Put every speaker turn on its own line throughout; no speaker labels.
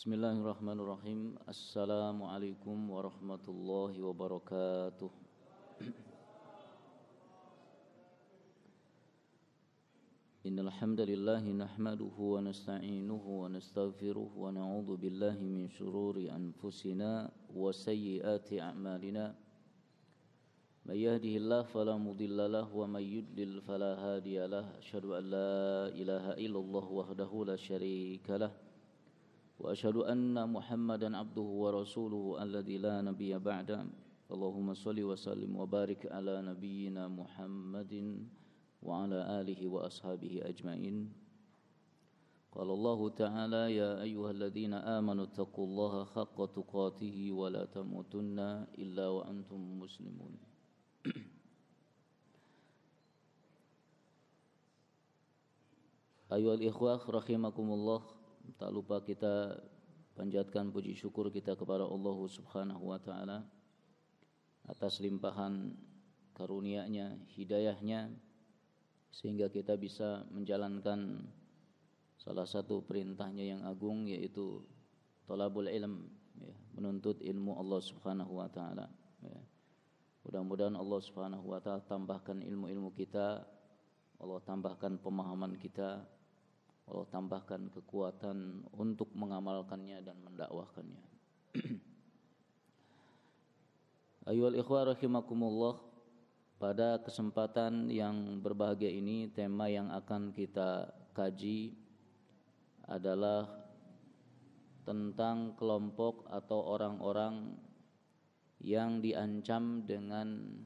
Bismillahirrahmanirrahim. Assalamualaikum warahmatullahi wabarakatuh. Innal hamdalillah nahmaduhu wa nasta'inuhu wa nastaghfiruh wa na'udzu billahi min shururi anfusina wa sayyiati a'malina. May yahdihillahu fala mudilla lahu wa may yudlil fala hadiya lahu. Asyhadu an la ilaha illallah wahdahu la syarika lahu. وأشهد أن محمدا عبده ورسوله الذي لا نبي بعده اللهم صل وسلم وبارك على نبينا محمد وعلى آله وأصحابه أجمعين قال الله تعالى يا أيها الذين آمنوا اتقوا الله حق تقاته ولا تموتن إلا وأنتم مسلمون. أيها الإخوة رحمكم الله. Tak lupa kita panjatkan puji syukur kita kepada Allah Subhanahu wa taala atas limpahan karunia-Nya, hidayah-Nya sehingga kita bisa menjalankan salah satu perintahnya yang agung, yaitu thalabul ilm, ya, menuntut ilmu Allah Subhanahu wa taala, ya. Mudah-mudahan Allah Subhanahu wa taala tambahkan ilmu-ilmu kita, Allah tambahkan pemahaman kita, Allah tambahkan kekuatan untuk mengamalkannya dan mendakwahkannya. Ayyuhal ikhwah rahimakumullah, pada kesempatan yang berbahagia ini tema yang akan kita kaji adalah tentang kelompok atau orang-orang yang diancam dengan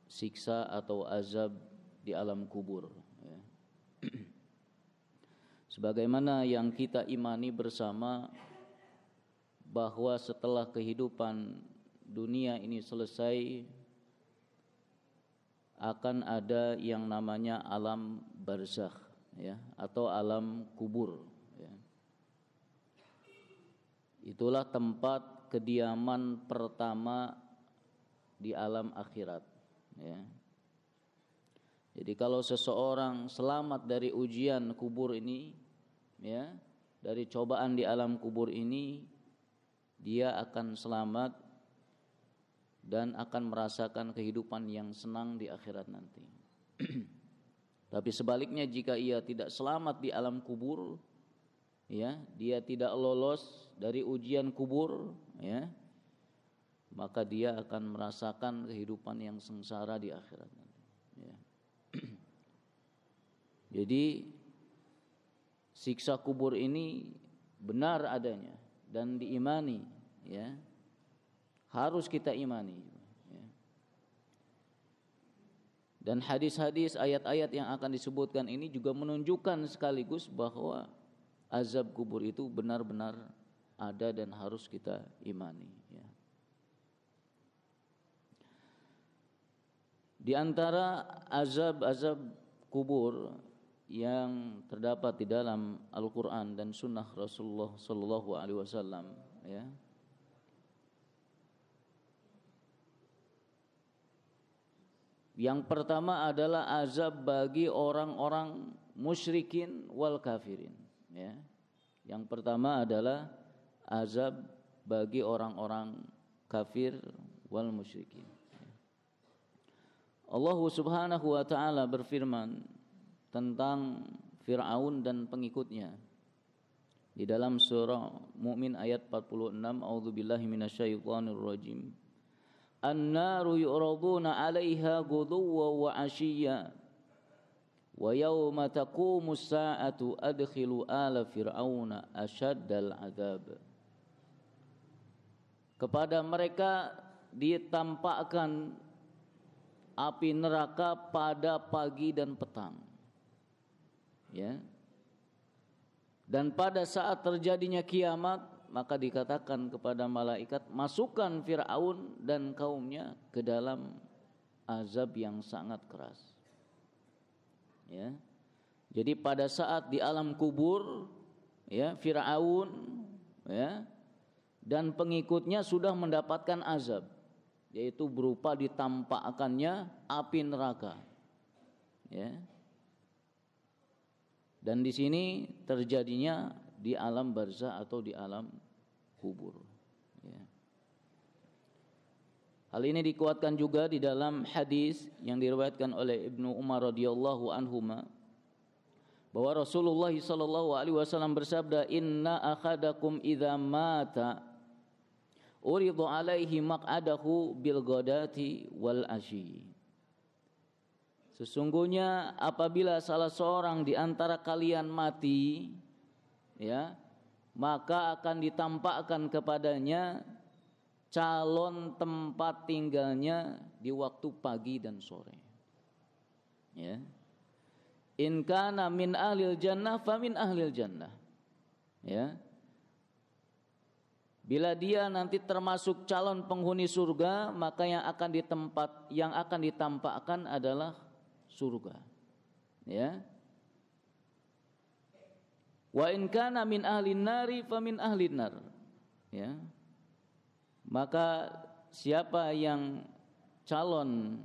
siksa atau azab di alam kubur, ya. Sebagaimana yang kita imani bersama bahwa setelah kehidupan dunia ini selesai akan ada yang namanya alam barzakh, ya, atau alam kubur, ya. Itulah tempat kediaman pertama di alam akhirat, ya. Jadi kalau seseorang selamat dari ujian kubur ini, ya, dari cobaan di alam kubur ini, dia akan selamat dan akan merasakan kehidupan yang senang di akhirat nanti. Tapi sebaliknya, jika ia tidak selamat di alam kubur, ya, dia tidak lolos dari ujian kubur, ya, maka dia akan merasakan kehidupan yang sengsara di akhirat nanti, ya. Jadi siksa kubur ini benar adanya dan diimani, ya. Harus kita imani, ya. Dan hadis-hadis, ayat-ayat yang akan disebutkan ini juga menunjukkan sekaligus bahwa azab kubur itu benar-benar ada dan harus kita imani, ya. Di antara azab-azab kubur yang terdapat di dalam Al-Quran dan Sunnah Rasulullah Sallallahu Alaihi Wasallam, ya, yang pertama adalah azab bagi orang-orang musyrikin wal kafirin, ya. Yang pertama adalah azab bagi orang-orang kafir wal musyrikin. Allah Subhanahu wa taala berfirman tentang Fir'aun dan pengikutnya di dalam surah Mu'min ayat 46, A'udzubillahi minasyaitonir rajim. An-naru yu'raduna 'alaiha ghuduwwan wa 'ashiyya wa yawma taqumus sa'atu adkhilu ala fir'auna asyaddal 'adzab. Kepada mereka ditampakkan api neraka pada pagi dan petang, ya. Dan pada saat terjadinya kiamat, maka dikatakan kepada malaikat, masukkan Fir'aun dan kaumnya ke dalam azab yang sangat keras, ya. Jadi pada saat di alam kubur, ya, Fir'aun, ya, dan pengikutnya sudah mendapatkan azab, yaitu berupa ditampakkannya api neraka, ya. Dan di sini terjadinya di alam barzah atau di alam kubur. Ya. Hal ini dikuatkan juga di dalam hadis yang diriwayatkan oleh Ibnu Umar radhiyallahu anhuma bahwa Rasulullah sallallahu alaihi wasallam bersabda, "Inna akhadakum idza mata uridu alaihi maq'adahu bil ghadati wal asyi." Sesungguhnya apabila salah seorang di antara kalian mati, ya, maka akan ditampakkan kepadanya calon tempat tinggalnya di waktu pagi dan sore. Ya. In kana min ahlil jannah fa min ahlil jannah. Ya. Bila dia nanti termasuk calon penghuni surga, maka yang akan ditampakkan adalah surga. Ya. Wa in kana min ahlin nari fa min ahlin nar. Ya. Maka siapa yang calon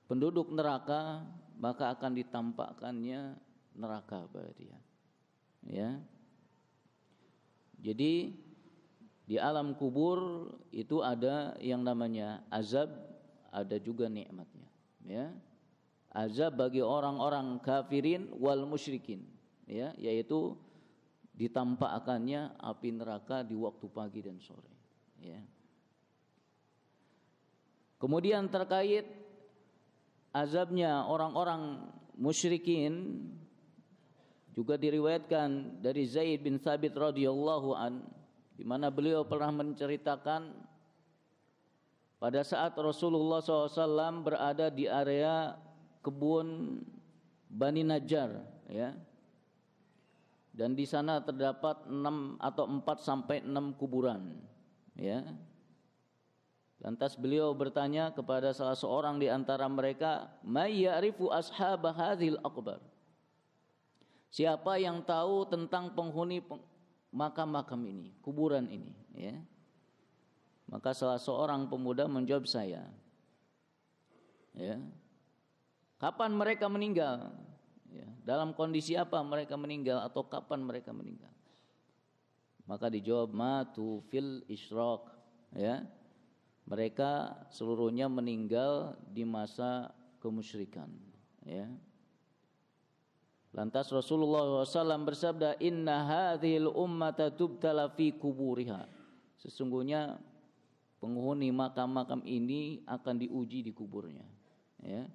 penduduk neraka, maka akan ditampakkannya neraka pada dia. Ya. Jadi di alam kubur itu ada yang namanya azab, ada juga nikmatnya. Ya. Azab bagi orang-orang kafirin wal musyrikin, ya, yaitu ditampakkannya api neraka di waktu pagi dan sore. Ya. Kemudian terkait azabnya orang-orang musyrikin juga diriwayatkan dari Zaid bin Thabit radhiyallahu an, di mana beliau pernah menceritakan pada saat Rasulullah SAW berada di area kebun Bani Najjar, ya. Dan di sana terdapat 6 atau 4 sampai 6 kuburan, ya. Lantas beliau bertanya kepada salah seorang di antara mereka, "May ya'rifu ashab hadhil aqbar?" Siapa yang tahu tentang penghuni makam-makam ini, kuburan ini, ya. Maka salah seorang pemuda menjawab, "Saya." Ya. Kapan mereka meninggal? Ya, dalam kondisi apa mereka meninggal atau kapan mereka meninggal? Maka dijawab, matu fil isyraq, ya. Mereka seluruhnya meninggal di masa kemusyrikan, ya. Lantas Rasulullah SAW bersabda, "Inna hadhil ummata tubtala fi kuburiha." Sesungguhnya penghuni makam-makam ini akan diuji di kuburnya, ya.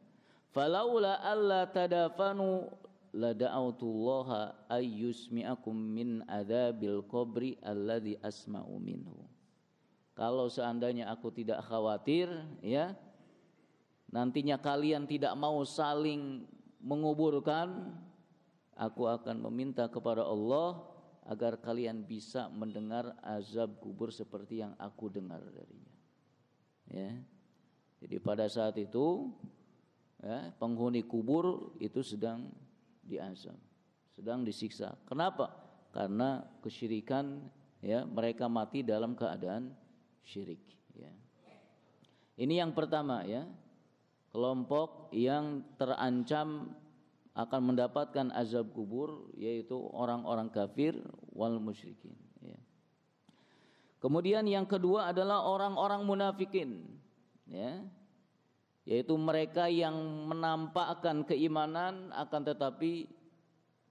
Falaula alla tadafanu la da'autullaha ayyusmi'akum min adzabil qabri alladzi asma'u minhu. Kalau seandainya aku tidak khawatir, ya, nantinya kalian tidak mau saling menguburkan, aku akan meminta kepada Allah agar kalian bisa mendengar azab kubur seperti yang aku dengar darinya. Ya. Jadi pada saat itu, ya, penghuni kubur itu sedang diazab, sedang disiksa. Kenapa? Karena kesyirikan, ya, mereka mati dalam keadaan syirik, ya. Ini yang pertama, ya, kelompok yang terancam akan mendapatkan azab kubur, yaitu orang-orang kafir wal musyrikin, ya. Kemudian yang kedua adalah orang-orang munafikin, ya, yaitu mereka yang menampakkan keimanan akan tetapi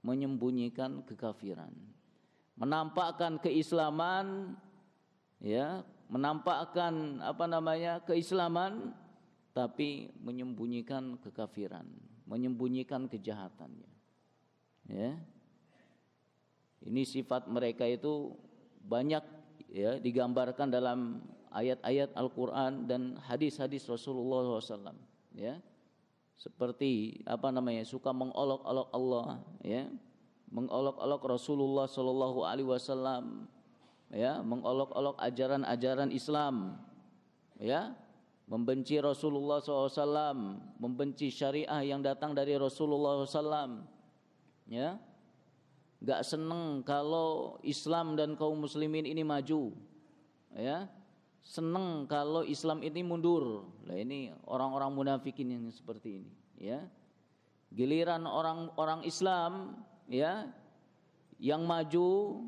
menyembunyikan kekafiran, menampakkan keislaman, ya, menampakkan keislaman tapi menyembunyikan kekafiran, menyembunyikan kejahatannya, ya. Ini sifat mereka itu banyak, ya, digambarkan dalam ayat-ayat Al-Quran dan hadis-hadis Rasulullah SAW, ya. Seperti suka mengolok-olok Allah, ya, mengolok-olok Rasulullah SAW, ya, mengolok-olok ajaran-ajaran Islam, ya, membenci Rasulullah SAW, membenci syariah yang datang dari Rasulullah SAW, ya, gak seneng kalau Islam dan kaum muslimin ini maju, ya, seneng kalau Islam ini mundur. Nah, ini orang-orang munafikin yang seperti ini, ya. Giliran orang-orang Islam, ya, yang maju,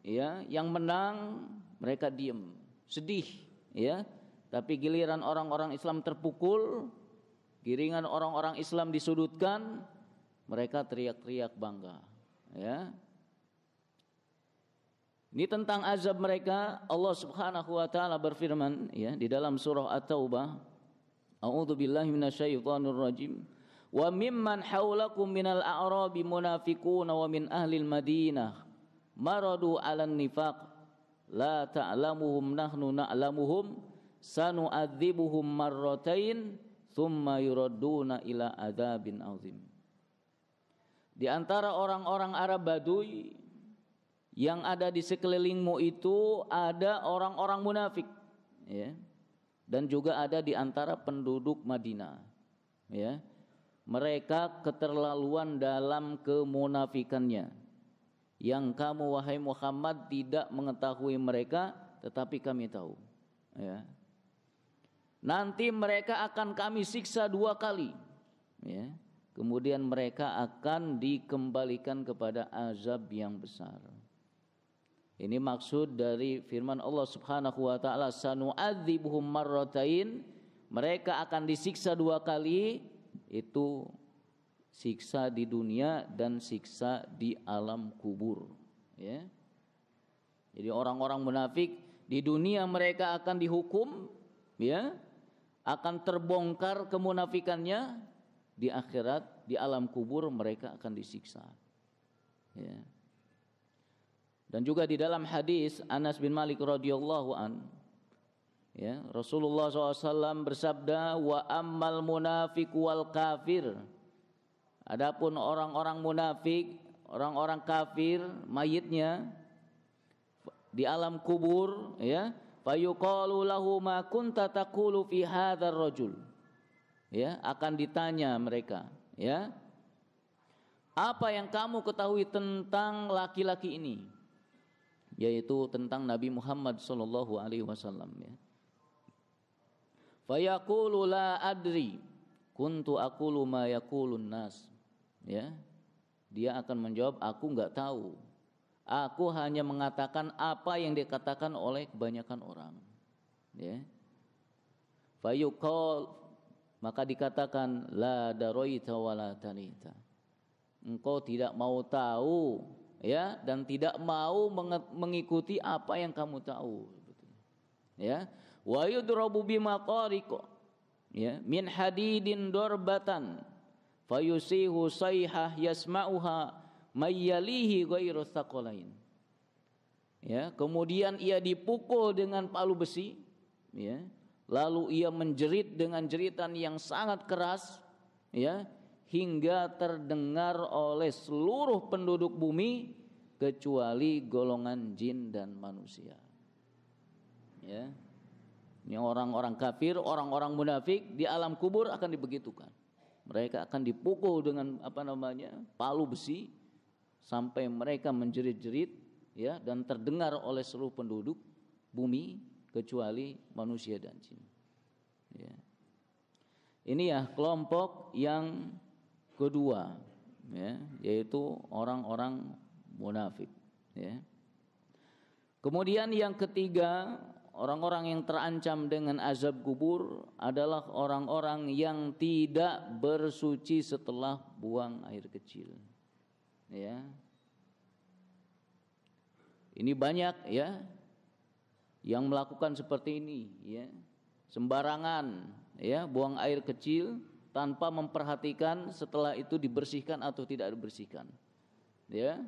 ya, yang menang mereka diam, sedih, ya. Tapi giliran orang-orang Islam terpukul, giringan orang-orang Islam disudutkan, mereka teriak-teriak bangga, ya. Ini tentang azab mereka. Allah Subhanahu wa taala berfirman, ya, di dalam surah At-Taubah, A'udzubillahi minasyaitonir rajim. Wa mimman haulakum minal a'rabi munafiquna wa min ahlil madinah maradu 'alan nifaq la ta'lamuhum nahnu na'lamuhum sanu'adzibuhum marratain thumma yuradduna ila adzabin 'adzim. Di antara orang-orang Arab Baduy yang ada di sekelilingmu itu ada orang-orang munafik, ya. Dan juga ada di antara penduduk Madinah, ya. Mereka keterlaluan dalam kemunafikannya, yang kamu wahai Muhammad tidak mengetahui mereka, tetapi kami tahu, ya. Nanti mereka akan kami siksa 2 kali, ya. Kemudian mereka akan dikembalikan kepada azab yang besar. Ini maksud dari firman Allah Subhanahu wa taala, sanu'adzibuhum marratain, mereka akan disiksa 2 kali, itu siksa di dunia dan siksa di alam kubur, ya. Jadi orang-orang munafik di dunia mereka akan dihukum, ya, akan terbongkar kemunafikannya. Di akhirat, di alam kubur mereka akan disiksa, ya. Dan juga di dalam hadis Anas bin Malik radhiyallahu an, ya, Rasulullah SAW bersabda, wa ammal munafiq wal kafir. Adapun orang-orang munafik, orang-orang kafir, mayitnya di alam kubur, ya, fayuqalu lahu ma kunta taqulu fi hadzal rajul. Ya, akan ditanya mereka, ya, apa yang kamu ketahui tentang laki-laki ini, yaitu tentang Nabi Muhammad sallallahu alaihi wasallam, ya. Fayaqulu la adri kuntu aqulu ma yaqulun nas, ya. Dia akan menjawab, aku enggak tahu, aku hanya mengatakan apa yang dikatakan oleh kebanyakan orang, ya. Fayuqal, maka dikatakan la daroita wala tanita, engkau tidak mau tahu, ya, dan tidak mau mengikuti apa yang kamu tahu, ya. Wa yudrabu bimaqariq, ya, min hadidin darbatan fayusihu sayhah yasma'uha mayyalihi ghairu thaqalain, ya. Kemudian ia dipukul dengan palu besi, ya, lalu ia menjerit dengan jeritan yang sangat keras, ya, hingga terdengar oleh seluruh penduduk bumi kecuali golongan jin dan manusia, ya. Ini orang-orang kafir, orang-orang munafik di alam kubur akan dibegitukan. Mereka akan dipukul dengan palu besi sampai mereka menjerit-jerit, ya, dan terdengar oleh seluruh penduduk bumi kecuali manusia dan jin, ya. Ini ya kelompok yang kedua, ya, yaitu orang-orang munafik, ya. Kemudian yang ketiga, orang-orang yang terancam dengan azab kubur adalah orang-orang yang tidak bersuci setelah buang air kecil, ya. Ini banyak, ya, yang melakukan seperti ini, ya, sembarangan, ya, buang air kecil tanpa memperhatikan setelah itu dibersihkan atau tidak dibersihkan, ya.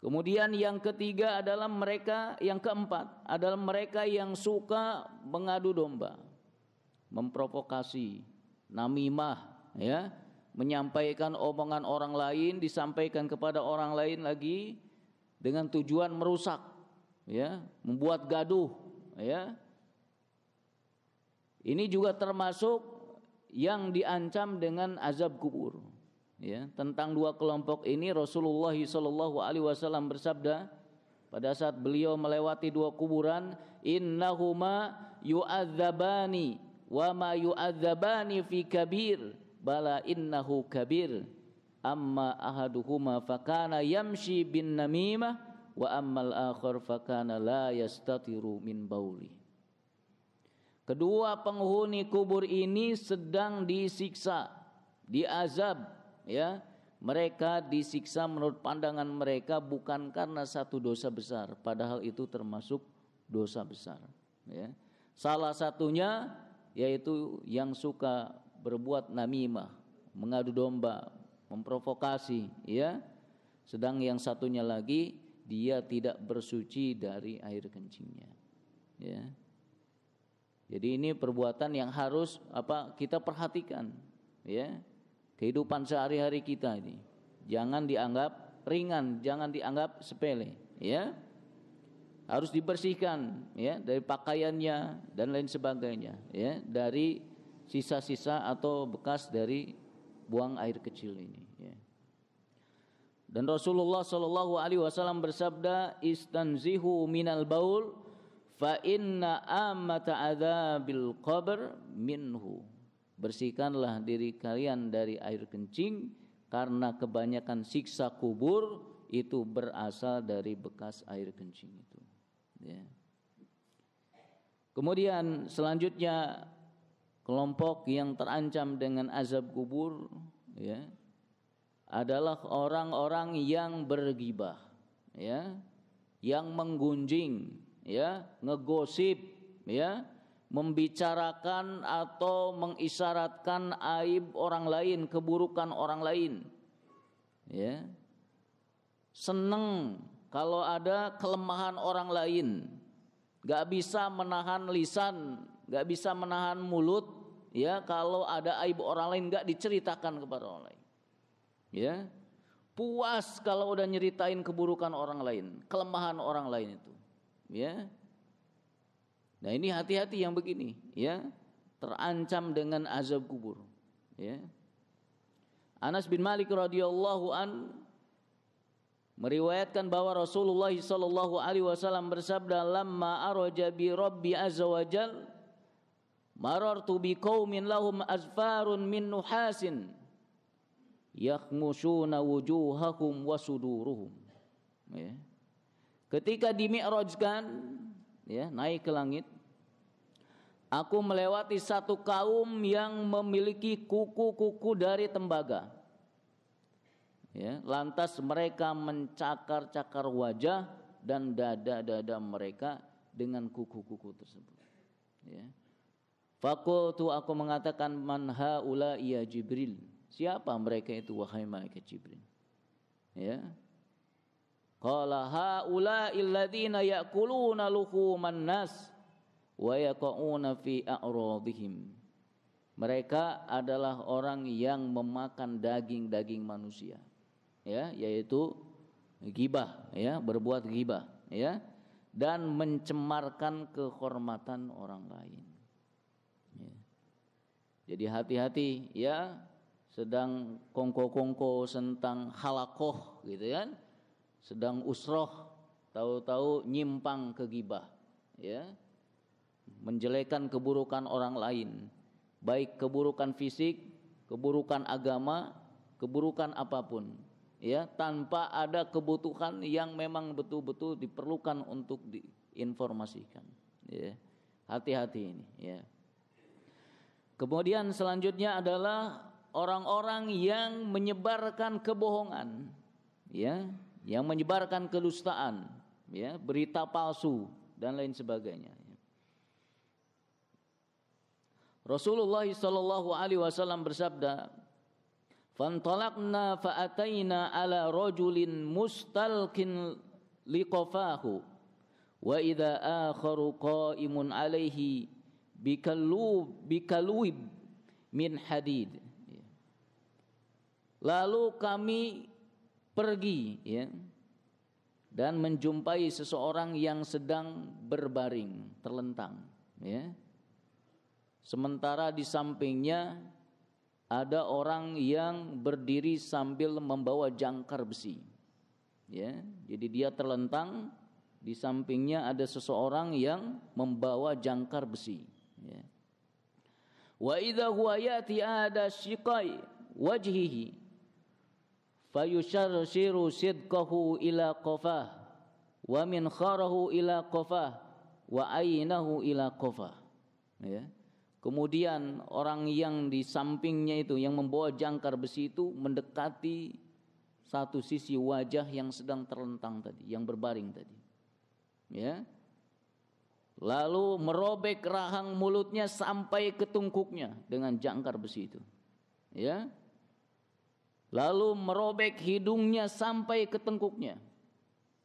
Kemudian yang ketiga adalah mereka, yang keempat adalah mereka yang suka mengadu domba, memprovokasi, namimah, ya, menyampaikan omongan orang lain disampaikan kepada orang lain lagi dengan tujuan merusak, ya, membuat gaduh, ya. Ini juga termasuk yang diancam dengan azab kubur, ya. Tentang 2 kelompok ini Rasulullah SAW bersabda pada saat beliau melewati 2 kuburan, innahuma yu'adzabani wa ma yu'adzabani fi kabir bala innahu kabir amma ahaduhuma fakana yamshi bin namimah wa ammal akhar fakana la yastatiru min bauli. Kedua penghuni kubur ini sedang disiksa, diazab, ya. Mereka disiksa menurut pandangan mereka bukan karena satu dosa besar, padahal itu termasuk dosa besar, ya. Salah satunya yaitu yang suka berbuat namimah, mengadu domba, memprovokasi, ya. Sedang yang satunya lagi dia tidak bersuci dari air kencingnya, ya. Jadi ini perbuatan yang harus kita perhatikan, ya. Kehidupan sehari-hari kita ini jangan dianggap ringan, jangan dianggap sepele, ya. Harus dibersihkan, ya, dari pakaiannya dan lain sebagainya, ya, dari sisa-sisa atau bekas dari buang air kecil ini, ya. Dan Rasulullah sallallahu alaihi wasallam bersabda, "Istanzihu minal baul fa inna ammata adzabil qabr minhu." Bersihkanlah diri kalian dari air kencing karena kebanyakan siksa kubur itu berasal dari bekas air kencing itu, ya. Kemudian selanjutnya kelompok yang terancam dengan azab kubur, ya, adalah orang-orang yang bergibah, ya, yang menggunjing, ya, ngegosip, ya, membicarakan atau mengisyaratkan aib orang lain, keburukan orang lain, ya. Seneng kalau ada kelemahan orang lain, gak bisa menahan lisan, gak bisa menahan mulut, ya, kalau ada aib orang lain gak diceritakan kepada orang lain, ya. Puas kalau udah nyeritain keburukan orang lain, kelemahan orang lain itu, ya. Nah ini hati-hati yang begini, ya, terancam dengan azab kubur, ya. Anas bin Malik radhiyallahu an meriwayatkan bahwa Rasulullah sallallahu alaihi wasallam bersabda, "Lamma araja bi Rabbi azza wajal marartu bi qaumin lahum azfarun min nuhasin yakhmushuna wujuhahum wa suduruhum." Ya. Ketika dimi'rajkan, ya, naik ke langit, aku melewati satu kaum yang memiliki kuku-kuku dari tembaga, ya. Lantas mereka mencakar-cakar wajah dan dada-dada mereka dengan kuku-kuku tersebut, ya. Faqultu, aku mengatakan, man haula ya Jibril, siapa mereka itu wahai malaikat Jibril, ya. Qala haula alladziina ya'kuluna luhuman nas wa yaqauna fi a'radihim. Mereka adalah orang yang memakan daging-daging manusia, ya, yaitu ghibah, ya, berbuat ghibah, ya, dan mencemarkan kehormatan orang lain, ya. Jadi hati-hati, ya, sedang kongko-kongko tentang halakoh gitu kan, sedang usroh, tahu-tahu nyimpang ke ghibah, ya, menjelekan keburukan orang lain, baik keburukan fisik, keburukan agama, keburukan apapun, ya, tanpa ada kebutuhan yang memang betul-betul diperlukan untuk diinformasikan, ya. Hati-hati ini, ya. Kemudian selanjutnya adalah orang-orang yang menyebarkan kebohongan, ya, yang menyebarkan kedustaan, ya, berita palsu dan lain sebagainya. Rasulullah sallallahu alaihi wasallam bersabda, "Fantalaqna fa'ataina ala rajulin mustalqin liqafahu wa idza akharu qa'imun alaihi bikaluib min hadid." Lalu kami pergi, ya, dan menjumpai seseorang yang sedang berbaring, terlentang, ya. Sementara di sampingnya ada orang yang berdiri sambil membawa jangkar besi, ya. Jadi dia terlentang, di sampingnya ada seseorang yang membawa jangkar besi, ya. Wa idza huwa yati ada syiqai wajhihi fayusharshiru sidqahu ila qafah wa min kharahu ila qafah wa ainahu ila qafah. Ya. Kemudian orang yang di sampingnya itu yang membawa jangkar besi itu mendekati satu sisi wajah yang sedang terlentang tadi, yang berbaring tadi. Ya. Lalu merobek rahang mulutnya sampai ke tungkuknya dengan jangkar besi itu. Ya. Lalu merobek hidungnya sampai ke tengkuknya.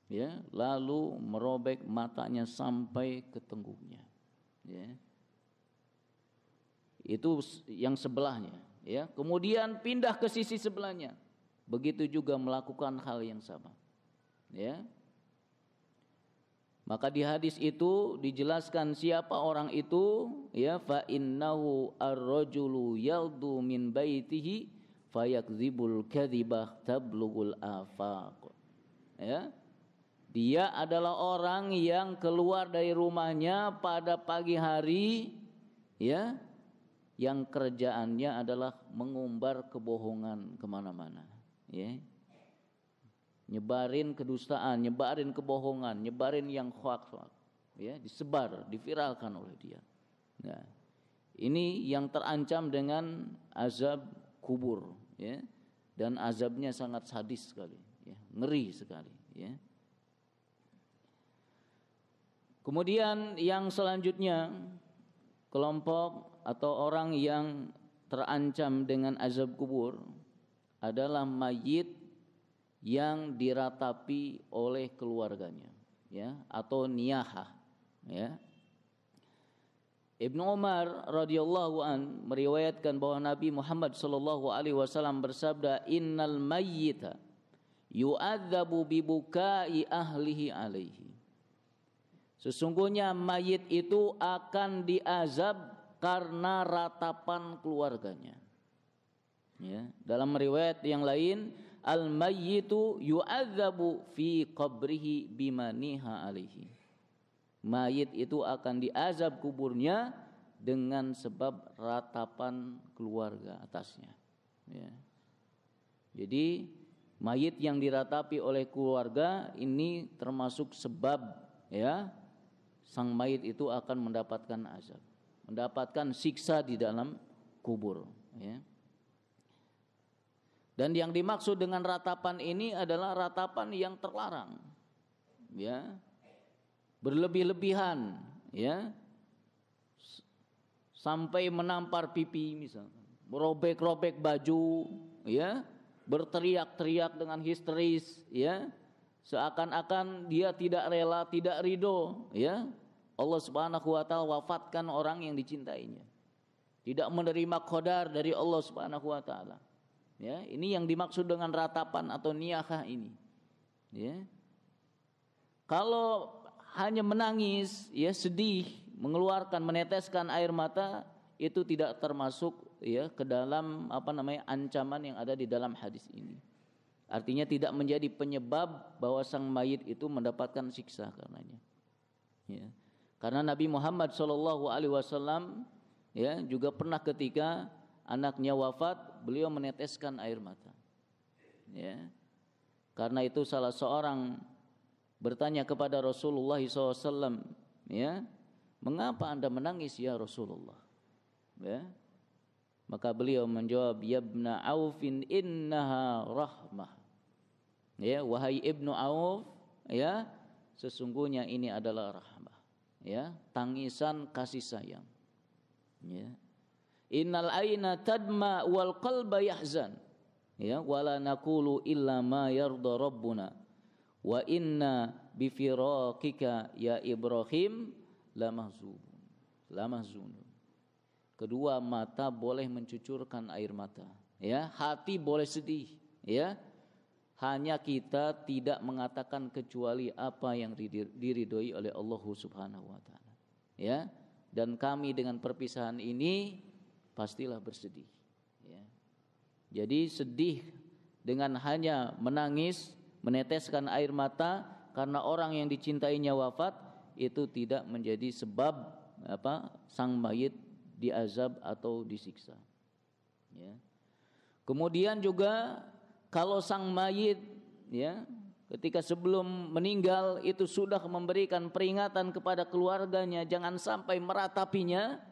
Ya, lalu merobek matanya sampai ke tengkuknya. Ya. Itu yang sebelahnya, ya. Kemudian pindah ke sisi sebelahnya. Begitu juga melakukan hal yang sama. Ya. Maka di hadis itu dijelaskan siapa orang itu, ya, fa innahu ar-rajulu yaldu min baitihi fayakdzibul kadzibah tablughul afaq. Ya. Dia adalah orang yang keluar dari rumahnya pada pagi hari, ya, yang kerjaannya adalah mengumbar kebohongan kemana-mana, ya. Nyebarin kedustaan, nyebarin kebohongan, nyebarin yang hoax, ya, disebar, diviralkan oleh dia. Nah, ini yang terancam dengan azab kubur, ya, dan azabnya sangat sadis sekali, ya, ngeri sekali, ya. Kemudian yang selanjutnya, kelompok atau orang yang terancam dengan azab kubur adalah mayit yang diratapi oleh keluarganya, ya, atau niyahah, ya. Ibnu Umar radhiyallahu an meriwayatkan bahwa Nabi Muhammad sallallahu alaihi wasallam bersabda, innal mayyita yu'adzabu bibukai ahlihi alaihi. Sesungguhnya mayit itu akan diazab karena ratapan keluarganya. Ya, dalam riwayat yang lain, al-mayyitu yu'adzabu fi qabrihi bimaniha alaihi. Mayit itu akan diazab kuburnya dengan sebab ratapan keluarga atasnya. Ya. Jadi mayit yang diratapi oleh keluarga ini termasuk sebab, ya, sang mayit itu akan mendapatkan azab, mendapatkan siksa di dalam kubur, ya. Dan yang dimaksud dengan ratapan ini adalah ratapan yang terlarang, ya, berlebih-lebihan, ya, sampai menampar pipi misalkan, merobek-robek baju, ya, berteriak-teriak dengan histeris, ya, seakan-akan dia tidak rela, tidak ridho, ya, Allah Subhanahu wa taala wafatkan orang yang dicintainya. Tidak menerima qadar dari Allah Subhanahu wa taala. Ya, ini yang dimaksud dengan ratapan atau niyahah ini. Ya. Kalau hanya menangis, ya, sedih, mengeluarkan, meneteskan air mata, itu tidak termasuk, ya, ke dalam ancaman yang ada di dalam hadis ini. Artinya tidak menjadi penyebab bahwa sang mayit itu mendapatkan siksa karenanya. Ya. Karena Nabi Muhammad SAW, ya, juga pernah ketika anaknya wafat, beliau meneteskan air mata. Ya. Karena itu salah seorang bertanya kepada Rasulullah SAW, ya, mengapa Anda menangis ya Rasulullah? Ya. Maka beliau menjawab, ya ibna Aufin innaha rahmah. Ya, wahai Ibnu Auf, ya, sesungguhnya ini adalah rahmah. Ya, tangisan kasih sayang. Ya. Innal aina tadma wal qalba yahzan. Ya, wala naqulu illa ma yarda rabbuna. Wa inna bi firaqika ya Ibrahim lamahzun. Kedua mata boleh mencucurkan air mata, ya, hati boleh sedih, ya. Hanya kita tidak mengatakan kecuali apa yang diridhoi oleh Allah Subhanahu wa taala. Ya. Dan kami dengan perpisahan ini pastilah bersedih, ya. Jadi sedih dengan hanya menangis, meneteskan air mata karena orang yang dicintainya wafat, itu tidak menjadi sebab sang mayit diazab atau disiksa. Ya. Kemudian juga kalau sang mayit ya ketika sebelum meninggal itu sudah memberikan peringatan kepada keluarganya jangan sampai meratapinya,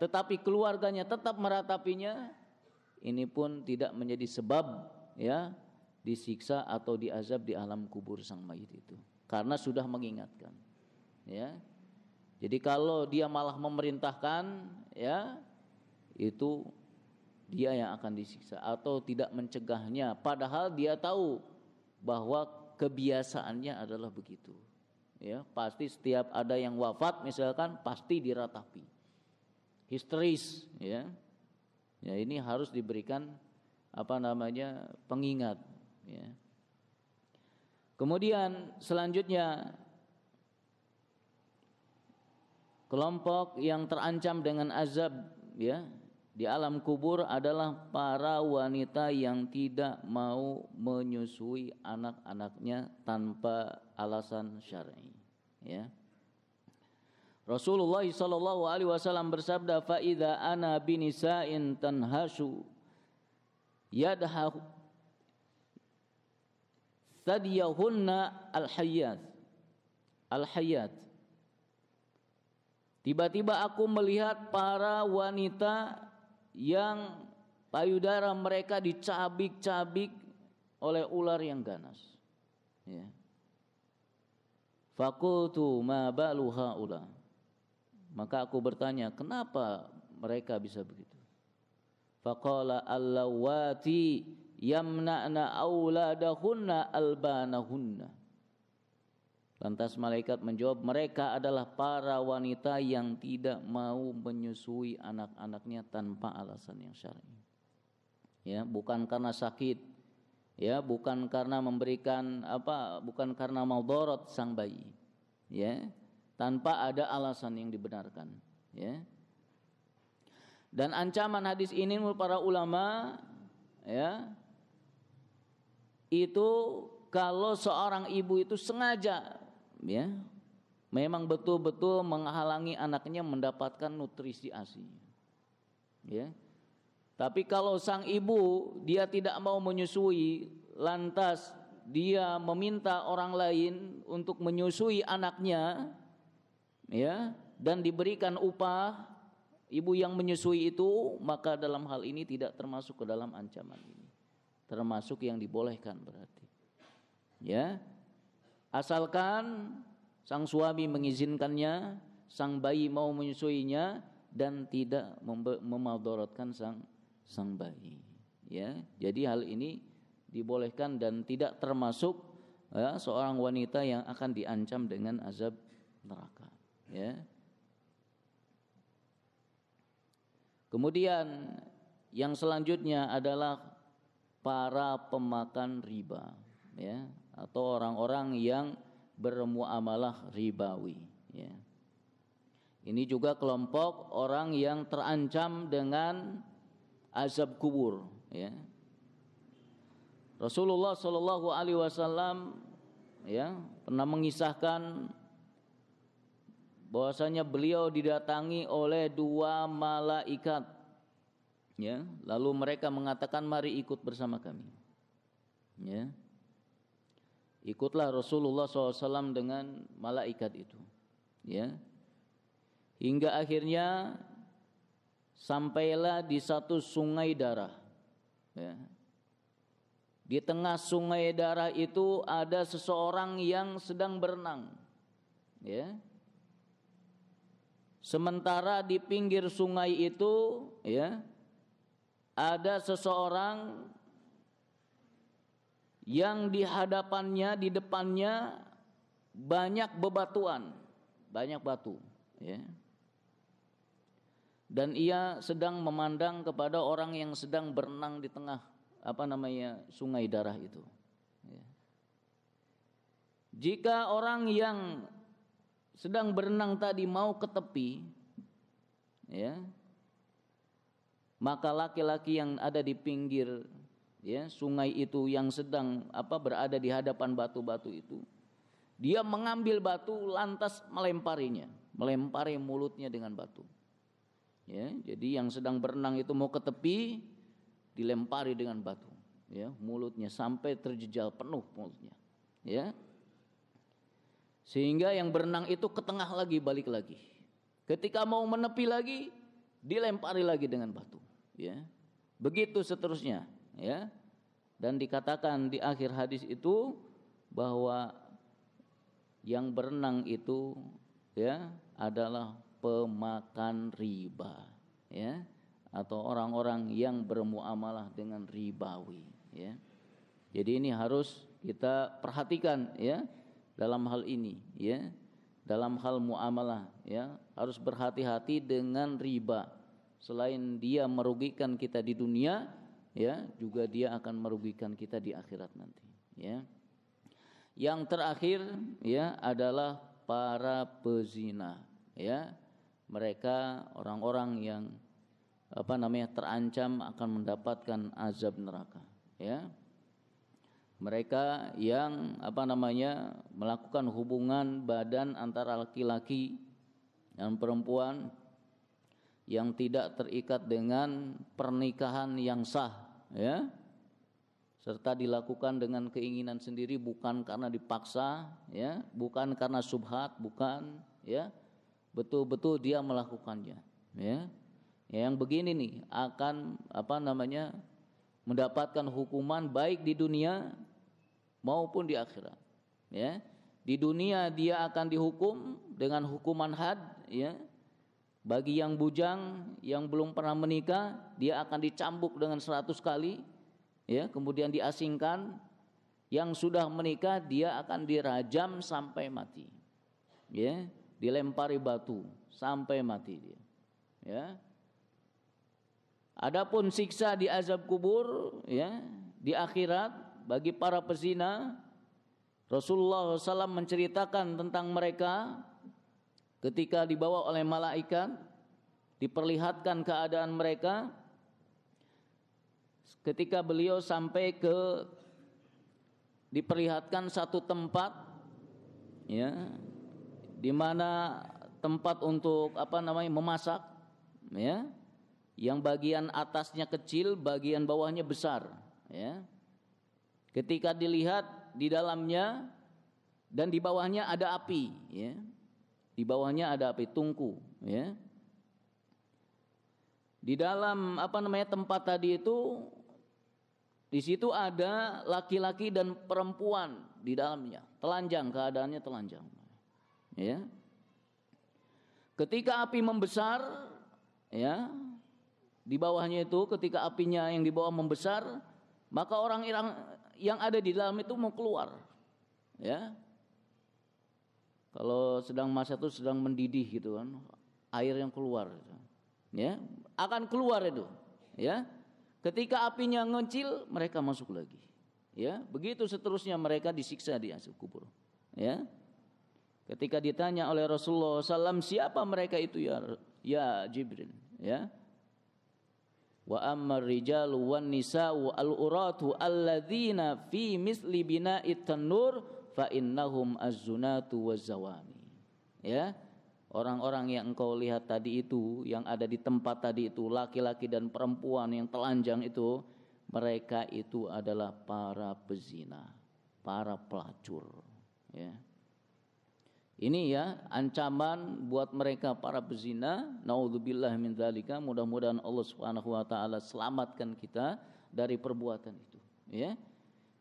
tetapi keluarganya tetap meratapinya, ini pun tidak menjadi sebab ya disiksa atau diazab di alam kubur sang mayit itu, karena sudah mengingatkan. Ya, jadi kalau dia malah memerintahkan, ya itu dia yang akan disiksa, atau tidak mencegahnya, padahal dia tahu bahwa kebiasaannya adalah begitu. Ya, pasti setiap ada yang wafat misalkan pasti diratapi, histeris, ya. Ya ini harus diberikan pengingat. Ya. Kemudian selanjutnya kelompok yang terancam dengan azab ya di alam kubur adalah para wanita yang tidak mau menyusui anak-anaknya tanpa alasan syar'i. Ya. Rasulullah sallallahu alaihi wasallam bersabda, "Fa idza ana binisa'in tanhashu yadhahu sadiyahunna al-hayyat." Tiba-tiba aku melihat para wanita yang payudara mereka dicabik-cabik oleh ular yang ganas. Ya. Faqultu ma balu haula. Maka aku bertanya, kenapa mereka bisa begitu? Faqala allawati yamna'na auladahunna albanahunna. Lantas malaikat menjawab, mereka adalah para wanita yang tidak mau menyusui anak-anaknya tanpa alasan yang syar'i. Ya, bukan karena sakit, ya, bukan karena memberikan bukan karena maldharat sang bayi. Ya, tanpa ada alasan yang dibenarkan, ya. Dan ancaman hadis ini menurut para ulama, ya, itu kalau seorang ibu itu sengaja, ya, memang betul-betul menghalangi anaknya mendapatkan nutrisi ASI, ya. Tapi kalau sang ibu dia tidak mau menyusui, lantas dia meminta orang lain untuk menyusui anaknya, ya, dan diberikan upah ibu yang menyusui itu, maka dalam hal ini tidak termasuk ke dalam ancaman ini, termasuk yang dibolehkan berarti. Ya, asalkan sang suami mengizinkannya, sang bayi mau menyusuinya dan tidak memadaratkan sang bayi. Ya, jadi hal ini dibolehkan dan tidak termasuk ya, seorang wanita yang akan diancam dengan azab neraka. Ya. Kemudian yang selanjutnya adalah para pemakan riba, ya, atau orang-orang yang bermuamalah ribawi, ya. Ini juga kelompok orang yang terancam dengan azab kubur, ya. Rasulullah sallallahu alaihi wasallam ya pernah mengisahkan bahwasanya beliau didatangi oleh dua malaikat, ya, lalu mereka mengatakan, mari ikut bersama kami, ya. Ikutlah Rasulullah SAW dengan malaikat itu, ya, hingga akhirnya sampailah di satu sungai darah, ya. Di tengah sungai darah itu ada seseorang yang sedang berenang, ya. Sementara di pinggir sungai itu, ya, ada seseorang yang di hadapannya, di depannya banyak bebatuan, banyak batu, ya. Dan ia sedang memandang kepada orang yang sedang berenang di tengah sungai darah itu, ya. Jika orang yang sedang berenang tadi mau ke tepi, ya, maka laki-laki yang ada di pinggir, ya, sungai itu yang sedang berada di hadapan batu-batu itu, dia mengambil batu lantas melempari mulutnya dengan batu, ya. Jadi yang sedang berenang itu mau ke tepi dilempari dengan batu, ya, mulutnya sampai terjejal penuh mulutnya, ya. Sehingga yang berenang itu ke tengah lagi, balik lagi. Ketika mau menepi lagi, dilempari lagi dengan batu, ya. Begitu seterusnya, ya. Dan dikatakan di akhir hadis itu bahwa yang berenang itu, ya, adalah pemakan riba, ya, atau orang-orang yang bermuamalah dengan ribawi, ya. Jadi ini harus kita perhatikan, ya, dalam hal ini, ya, dalam hal muamalah, ya, harus berhati-hati dengan riba. Selain dia merugikan kita di dunia, ya, juga dia akan merugikan kita di akhirat nanti, ya. Yang terakhir, ya, adalah para pezina, ya. Mereka orang-orang yang terancam akan mendapatkan azab neraka, ya. Mereka yang melakukan hubungan badan antara laki-laki dan perempuan yang tidak terikat dengan pernikahan yang sah, ya, serta dilakukan dengan keinginan sendiri, bukan karena dipaksa, ya, bukan karena syubhat, bukan, ya, betul-betul dia melakukannya, ya. Yang begini nih akan mendapatkan hukuman baik di dunia maupun di akhirat, ya. Di dunia dia akan dihukum dengan hukuman had, ya. Bagi yang bujang yang belum pernah menikah, dia akan dicambuk dengan 100 kali, ya, kemudian diasingkan. Yang sudah menikah dia akan dirajam sampai mati, ya, dilempari batu sampai mati dia, ya. Adapun siksa di azab kubur, ya, di akhirat bagi para pezina, Rasulullah SAW menceritakan tentang mereka ketika dibawa oleh malaikat, diperlihatkan keadaan mereka. Ketika beliau sampai ke diperlihatkan satu tempat, ya, di mana tempat untuk memasak, ya. Yang bagian atasnya kecil, bagian bawahnya besar, ya. Ketika dilihat di dalamnya dan di bawahnya ada api, ya. Di bawahnya ada api tungku, ya. Di dalam tempat tadi itu, di situ ada laki-laki dan perempuan di dalamnya, telanjang, keadaannya telanjang, ya. Ketika api membesar, ya, di bawahnya itu, ketika apinya yang di bawah membesar, maka orang yang ada di dalam itu mau keluar, ya. Kalau masa itu sedang mendidih gitu kan, air yang keluar, ya, akan keluar itu, ya. Ketika apinya ngecil, mereka masuk lagi, ya. Begitu seterusnya mereka disiksa di azab kubur, ya. Ketika ditanya oleh Rasulullah SAW, siapa mereka itu ya Jibril, ya. Wa ammar rijalu wan nisa'u al-uratu alladzina fi misli bina'it tanur fa innahum az-zunatu waz-zawani, ya. Orang-orang yang engkau lihat tadi itu, yang ada di tempat tadi itu, laki-laki dan perempuan yang telanjang itu, mereka itu adalah para pezina, para pelacur, ya. Ini, ya, ancaman buat mereka para pezina. Naudzubillah min dzalika. Mudah-mudahan Allah Subhanahu wa taala selamatkan kita dari perbuatan itu, ya.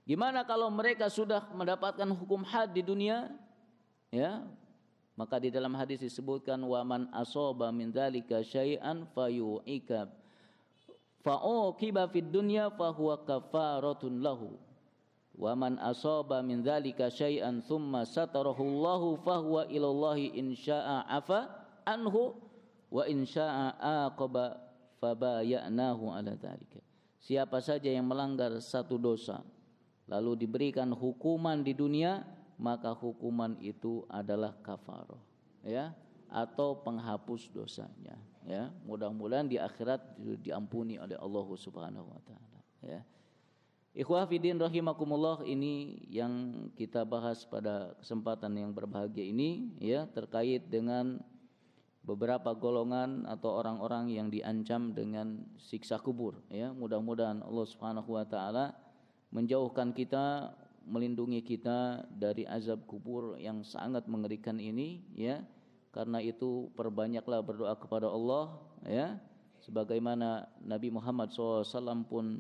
Gimana kalau mereka sudah mendapatkan hukum had di dunia, ya? Maka di dalam hadis disebutkan wa man asaba min dzalika syai'an fayu'ika fa'uqiba fid dunya fa huwa kafaratun lahu. Wa man asaba min dzalika syai'an tsumma satarahu Allahu fa huwa ilallahi in syaa'a afa anhu wa in syaa'a aqaba fabayanahu ala dzalika. Siapa saja yang melanggar satu dosa lalu diberikan hukuman di dunia, maka hukuman itu adalah kafarah, ya, atau penghapus dosanya, ya. Mudah-mudahan di akhirat diampuni oleh Allah Subhanahu wa taala, ya. Ikhwah fillah rahimakumullah, ini yang kita bahas pada kesempatan yang berbahagia ini, ya, terkait dengan beberapa golongan atau orang-orang yang diancam dengan siksa kubur, ya. Mudah-mudahan Allah Subhanahu wa taala menjauhkan kita, melindungi kita dari azab kubur yang sangat mengerikan ini, ya. Karena itu perbanyaklah berdoa kepada Allah, ya. Sebagaimana Nabi Muhammad SAW pun,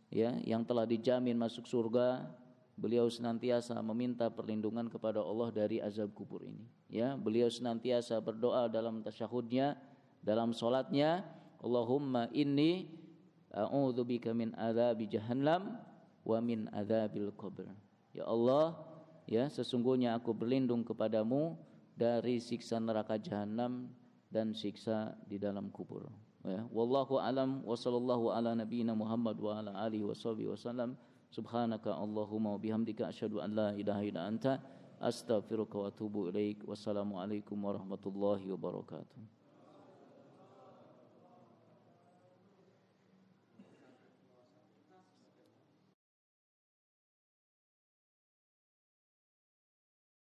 ya, yang telah dijamin masuk surga, beliau senantiasa meminta perlindungan kepada Allah dari azab kubur ini, ya. Beliau senantiasa berdoa dalam tasyahudnya, dalam salatnya, Allahumma inni a'udzubika min adzabi jahannam wa min adzabil qabr. Ya Allah, ya, sesungguhnya aku berlindung kepadamu dari siksa neraka jahanam dan siksa di dalam kubur. Ya, wallahu alam wa sallallahu ala nabiyyina Muhammad wa ala alihi wasallam. Subhanaka Allahumma wa bihamdika asyhadu an la ilaha illa anta astaghfiruka wa atubu ilaik. Wassalamu alaikum warahmatullahi wabarakatuh.